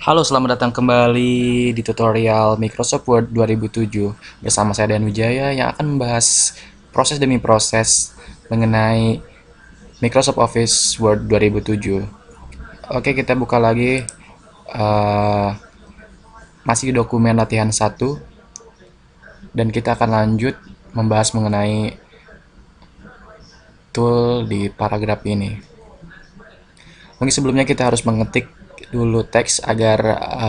Halo, selamat datang kembali di tutorial Microsoft Word 2007 bersama saya Dan Wijaya yang akan membahas proses demi proses mengenai Microsoft Office Word 2007. Oke, kita buka lagi eh, masih di dokumen latihan 1 dan kita akan lanjut membahas mengenai tool di paragraf ini. Mungkin sebelumnya kita harus mengetik dulu teks agar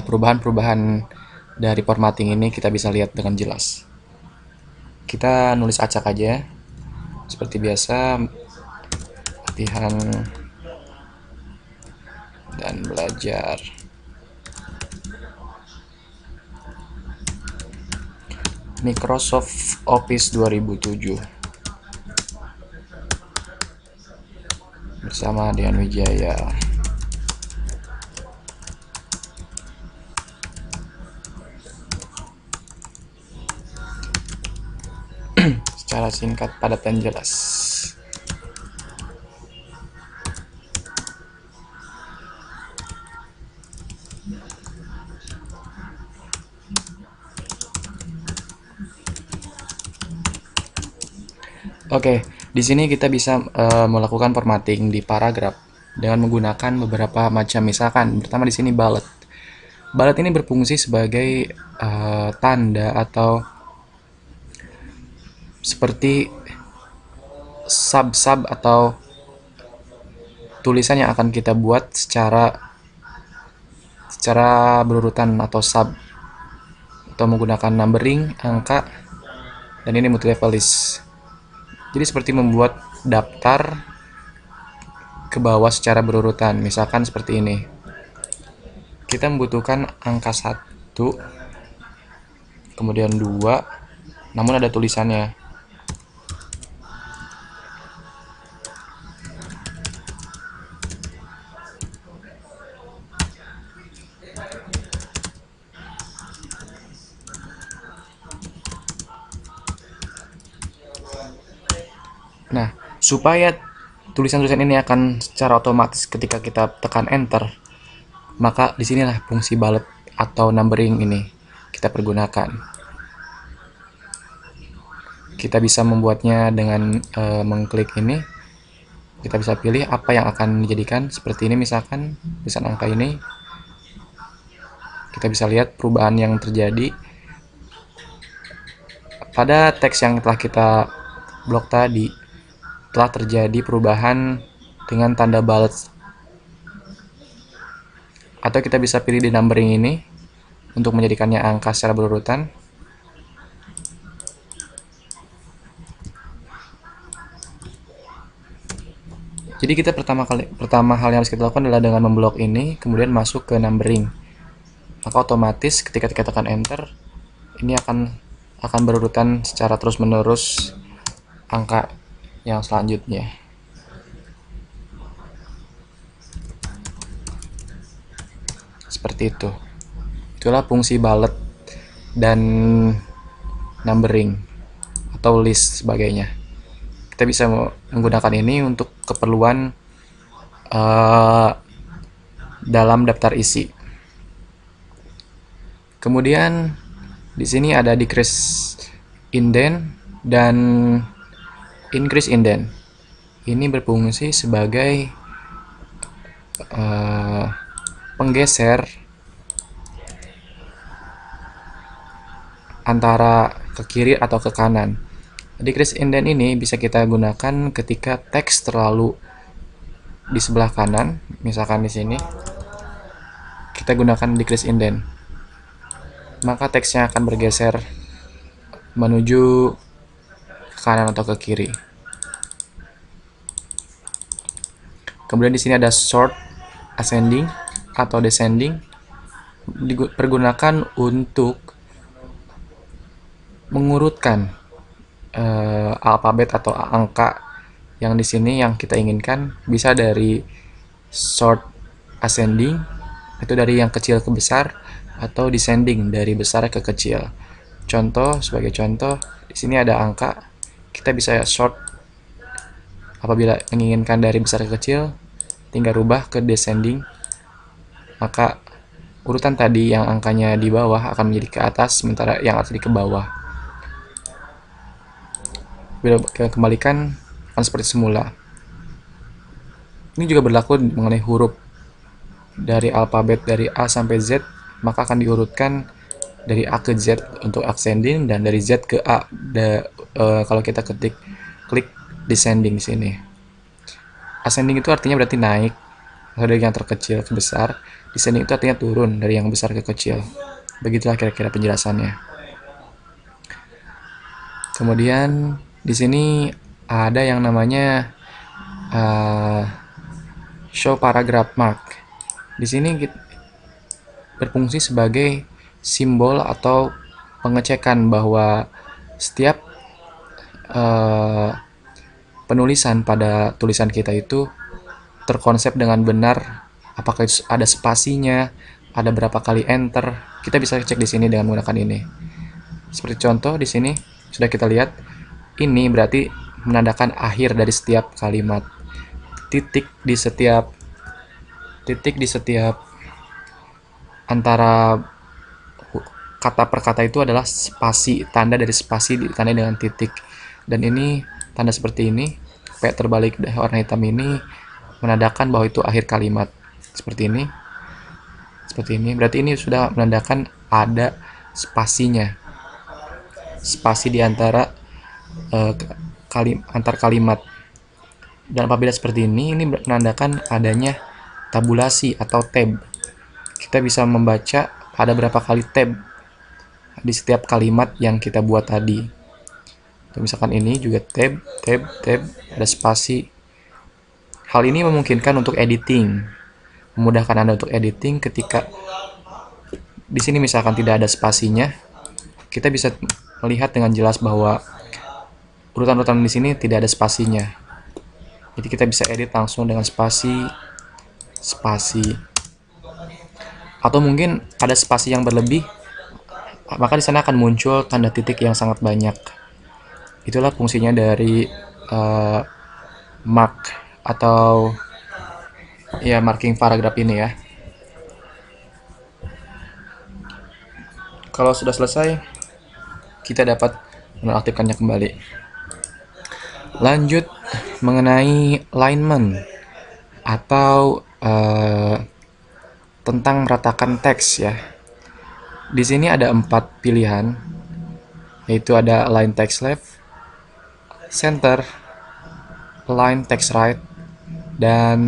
perubahan-perubahan dari formatting ini kita bisa lihat dengan jelas. Kita nulis acak aja seperti biasa, latihan dan belajar. Microsoft Office 2007 bersama Dian Wijaya. Secara singkat, padat, dan jelas. Oke, di sini kita bisa melakukan formatting di paragraf dengan menggunakan beberapa macam, misalkan pertama di sini bullet. Bullet ini berfungsi sebagai tanda atau seperti sub-sub atau tulisan yang akan kita buat secara berurutan atau sub, atau menggunakan numbering, angka, dan ini multi-level list. Jadi seperti membuat daftar ke bawah secara berurutan, misalkan seperti ini. Kita membutuhkan angka 1, kemudian 2, namun ada tulisannya. Nah, supaya tulisan-tulisan ini akan secara otomatis ketika kita tekan enter, maka disinilah fungsi bullet atau numbering ini kita pergunakan. Kita bisa membuatnya dengan mengklik ini. Kita bisa pilih apa yang akan dijadikan, seperti ini misalkan tulisan angka ini. Kita bisa lihat perubahan yang terjadi pada teks yang telah kita blok tadi. Telah terjadi perubahan dengan tanda bullet, atau kita bisa pilih di numbering ini untuk menjadikannya angka secara berurutan. Jadi kita pertama hal yang harus kita lakukan adalah dengan memblok ini, kemudian masuk ke numbering. Maka otomatis ketika kita tekan enter, ini akan berurutan secara terus menerus angka yang selanjutnya. Seperti itu. Itulah fungsi bullet dan numbering atau list sebagainya. Kita bisa menggunakan ini untuk keperluan dalam daftar isi. Kemudian di sini ada decrease indent dan increase indent. Ini berfungsi sebagai penggeser antara ke kiri atau ke kanan. Decrease indent ini bisa kita gunakan ketika teks terlalu di sebelah kanan, misalkan di sini. Kita gunakan decrease indent, maka teksnya akan bergeser menuju ke kanan atau ke kiri. Kemudian di sini ada sort ascending atau descending, dipergunakan untuk mengurutkan alfabet atau angka yang di sini yang kita inginkan. Bisa dari sort ascending, itu dari yang kecil ke besar, atau descending dari besar ke kecil. Sebagai contoh, di sini ada angka, kita bisa sort apabila menginginkan dari besar ke kecil, tinggal rubah ke descending, maka urutan tadi yang angkanya di bawah akan menjadi ke atas, sementara yang atas di ke bawah. Bila kita kembalikan akan seperti semula. Ini juga berlaku mengenai huruf. Dari alfabet dari A sampai Z, maka akan diurutkan dari A ke Z untuk ascending, dan dari Z ke A kalau kita klik descending di sini. Ascending itu artinya berarti naik, atau dari yang terkecil ke besar. Descending itu artinya turun dari yang besar ke kecil. Begitulah kira-kira penjelasannya. Kemudian di sini ada yang namanya show paragraph mark. Di sini berfungsi sebagai simbol atau pengecekan bahwa setiap penulisan pada tulisan kita itu terkonsep dengan benar, apakah ada spasinya, ada berapa kali enter. Kita bisa cek di sini dengan menggunakan ini. Seperti contoh di sini sudah kita lihat, ini berarti menandakan akhir dari setiap kalimat. Titik di setiap antara kata per kata itu adalah spasi, tanda dari spasi ditandai dengan titik. Dan ini tanda seperti ini, kayak terbalik warna hitam ini menandakan bahwa itu akhir kalimat. Seperti ini. Berarti ini sudah menandakan ada spasinya. Spasi di antara antar kalimat. Dan apabila seperti ini menandakan adanya tabulasi atau tab. Kita bisa membaca ada berapa kali tab di setiap kalimat yang kita buat tadi. Misalkan ini juga tab, ada spasi. Hal ini memungkinkan untuk editing, memudahkan Anda untuk editing ketika di sini misalkan tidak ada spasinya. Kita bisa melihat dengan jelas bahwa urutan-urutan di sini tidak ada spasinya. Jadi kita bisa edit langsung dengan spasi. Atau mungkin ada spasi yang berlebih, maka di sana akan muncul tanda titik yang sangat banyak. Itulah fungsinya dari mark atau ya marking paragraph ini ya. Kalau sudah selesai, kita dapat menonaktifkannya kembali. Lanjut mengenai alignment atau tentang meratakan teks ya. Di sini ada 4 pilihan, yaitu ada align text left, center, align text right, dan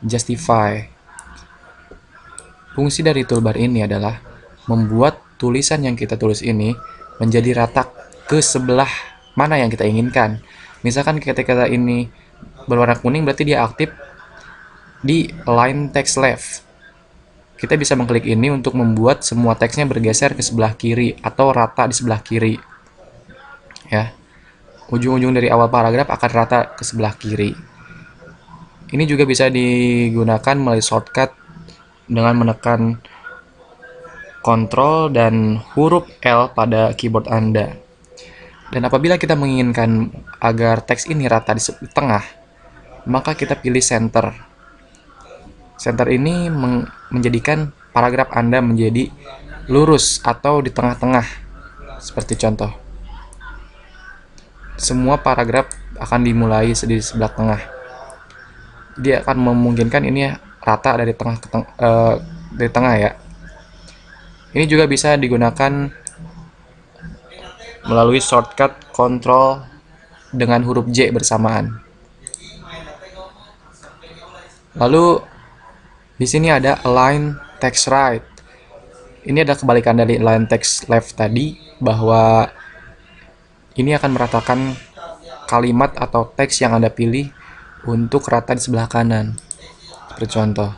justify. Fungsi dari toolbar ini adalah membuat tulisan yang kita tulis ini menjadi rata ke sebelah mana yang kita inginkan. Misalkan ketika ini berwarna kuning, berarti dia aktif di align text left. Kita bisa mengklik ini untuk membuat semua teksnya bergeser ke sebelah kiri atau rata di sebelah kiri. Ya. Ujung-ujung dari awal paragraf akan rata ke sebelah kiri. Ini juga bisa digunakan melalui shortcut dengan menekan Ctrl dan huruf L pada keyboard Anda. Dan apabila kita menginginkan agar teks ini rata di tengah, maka kita pilih center. Center ini menjadikan paragraf Anda menjadi lurus atau di tengah-tengah. Seperti contoh. Semua paragraf akan dimulai di sebelah tengah. Dia akan memungkinkan ini rata dari tengah ke dari tengah ya. Ini juga bisa digunakan melalui shortcut Ctrl dengan huruf J bersamaan. Lalu di sini ada align text right. Ini adalah kebalikan dari align text left tadi, bahwa ini akan meratakan kalimat atau teks yang Anda pilih untuk rata di sebelah kanan. Seperti contoh.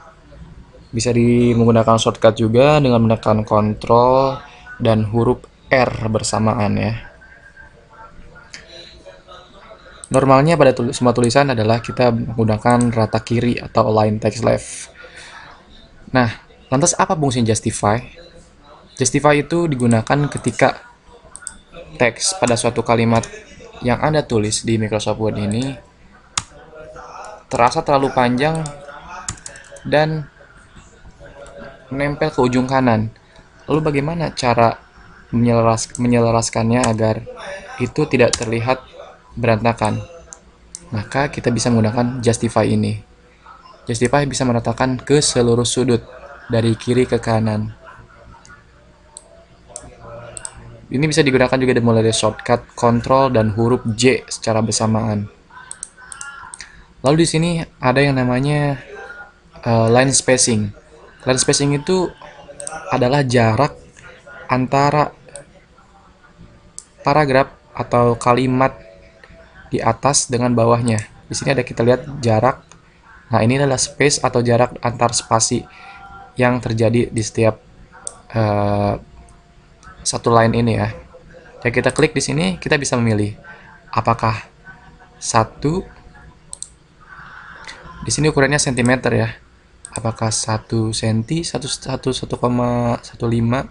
Bisa menggunakan shortcut juga dengan menekan Ctrl dan huruf R bersamaan ya. Normalnya pada semua tulisan adalah kita menggunakan rata kiri atau align text left. Nah, lantas apa fungsi justify? Justify itu digunakan ketika teks pada suatu kalimat yang Anda tulis di Microsoft Word ini terasa terlalu panjang dan menempel ke ujung kanan. Lalu bagaimana cara menyelaraskannya agar itu tidak terlihat berantakan? Maka kita bisa menggunakan Justify ini. Justify bisa meratakan ke seluruh sudut dari kiri ke kanan. Ini bisa digunakan juga mulai dari shortcut Ctrl dan huruf J secara bersamaan. Lalu di sini ada yang namanya line spacing. Line spacing itu adalah jarak antara paragraf atau kalimat di atas dengan bawahnya. Di sini ada kita lihat jarak. Nah, ini adalah space atau jarak antar spasi yang terjadi di setiap satu line ini ya. Jadi kita klik di sini, kita bisa memilih apakah satu, di sini ukurannya cm ya. Apakah 1 cm, 1,15, 1,5, 2,0,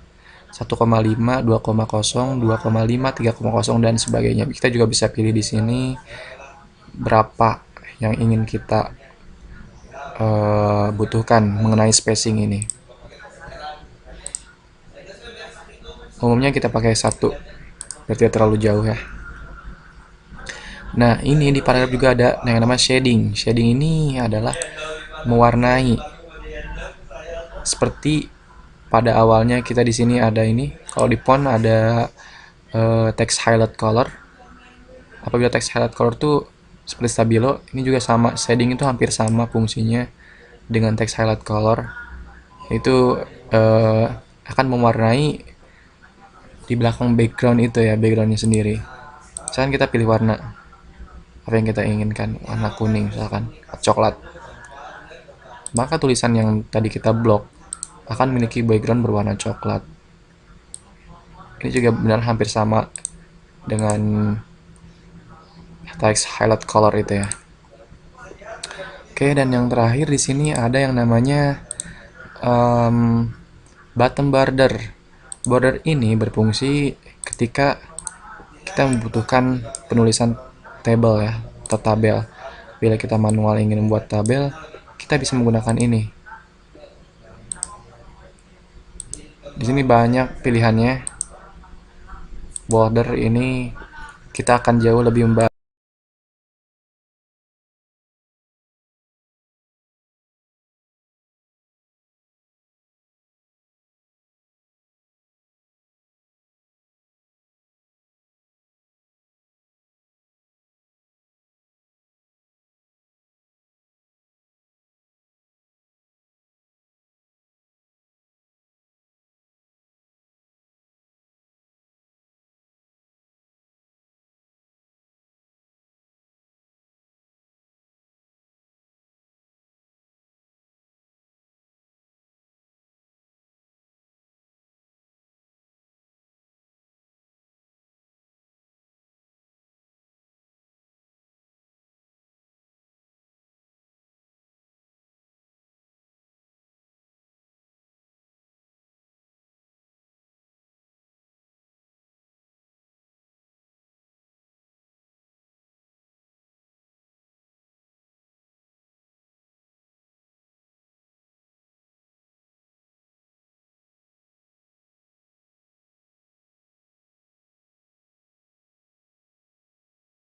2,5, 3,0 dan sebagainya. Kita juga bisa pilih di sini berapa yang ingin kita butuhkan mengenai spacing ini. Umumnya kita pakai 1, berarti terlalu jauh ya. Nah, ini di paragraf juga ada yang namanya shading. Shading ini adalah mewarnai. Seperti pada awalnya kita di sini ada ini. Kalau di font ada text highlight color. Apabila text highlight color tuh seperti stabilo, ini juga sama. Shading itu hampir sama fungsinya dengan text highlight color. Itu akan mewarnai di belakang background itu ya, backgroundnya sendiri. Misalkan kita pilih warna apa yang kita inginkan, warna kuning misalkan, coklat, maka tulisan yang tadi kita blok akan memiliki background berwarna coklat. Ini juga benar hampir sama dengan text highlight color itu ya. Oke, dan yang terakhir di sini ada yang namanya bottom border. Border ini berfungsi ketika kita membutuhkan penulisan tabel ya, atau tabel. Bila kita manual ingin membuat tabel, kita bisa menggunakan ini. Di sini banyak pilihannya. Border ini kita akan jauh lebih membahas